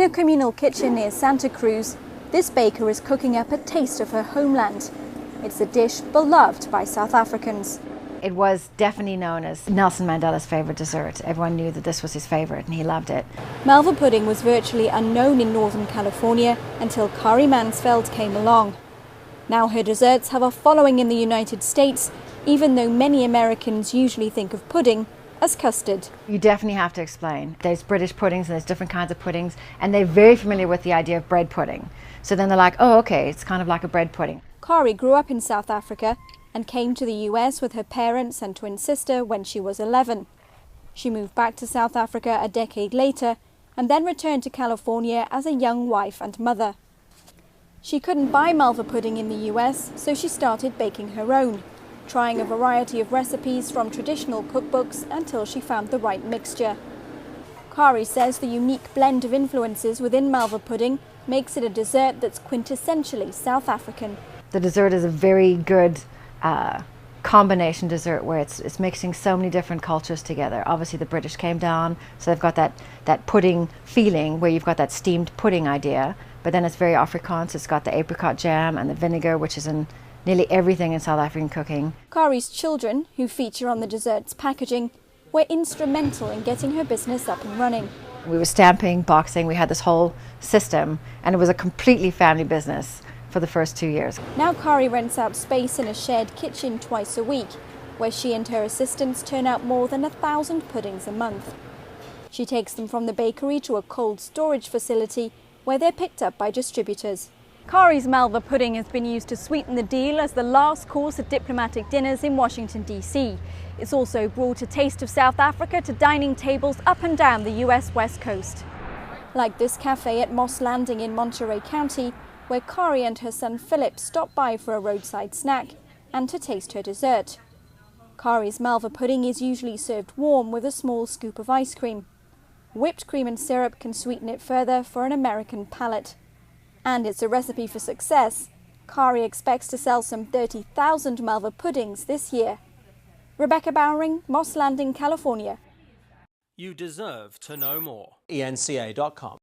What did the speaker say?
In a communal kitchen near Santa Cruz, this baker is cooking up a taste of her homeland. It's a dish beloved by South Africans. It was definitely known as Nelson Mandela's favourite dessert. Everyone knew that this was his favourite and he loved it. Malva pudding was virtually unknown in Northern California until Kari Mansfeld came along. Now her desserts have a following in the United States, even though many Americans usually think of pudding as custard. You definitely have to explain. There's British puddings and there's different kinds of puddings, and they're very familiar with the idea of bread pudding. So then they're like, oh, okay, it's kind of like a bread pudding. Kari grew up in South Africa and came to the US with her parents and twin sister when she was 11. She moved back to South Africa a decade later and then returned to California as a young wife and mother. She couldn't buy Malva pudding in the US, so she started baking her own, trying a variety of recipes from traditional cookbooks until she found the right mixture. Kari says the unique blend of influences within Malva pudding makes it a dessert that's quintessentially South African. The dessert is a very good combination dessert where it's mixing so many different cultures together. Obviously the British came down, so they've got that pudding feeling where you've got that steamed pudding idea, but then it's very Afrikaans. It's got the apricot jam and the vinegar, which is in nearly everything in South African cooking. Kari's children, who feature on the dessert's packaging, were instrumental in getting her business up and running. We were stamping, boxing, we had this whole system, and it was a completely family business for the first 2 years. Now Kari rents out space in a shared kitchen twice a week, where she and her assistants turn out more than 1,000 puddings a month. She takes them from the bakery to a cold storage facility where they're picked up by distributors. Kari's Malva pudding has been used to sweeten the deal as the last course at diplomatic dinners in Washington, D.C. It's also brought a taste of South Africa to dining tables up and down the US West Coast. Like this cafe at Moss Landing in Monterey County, where Kari and her son Philip stopped by for a roadside snack and to taste her dessert. Kari's Malva pudding is usually served warm with a small scoop of ice cream. Whipped cream and syrup can sweeten it further for an American palate. And it's a recipe for success. Kari expects to sell some 30,000 Malva puddings this year. Rebecca Bowering, Moss Landing, California. You deserve to know more. eNCA.com.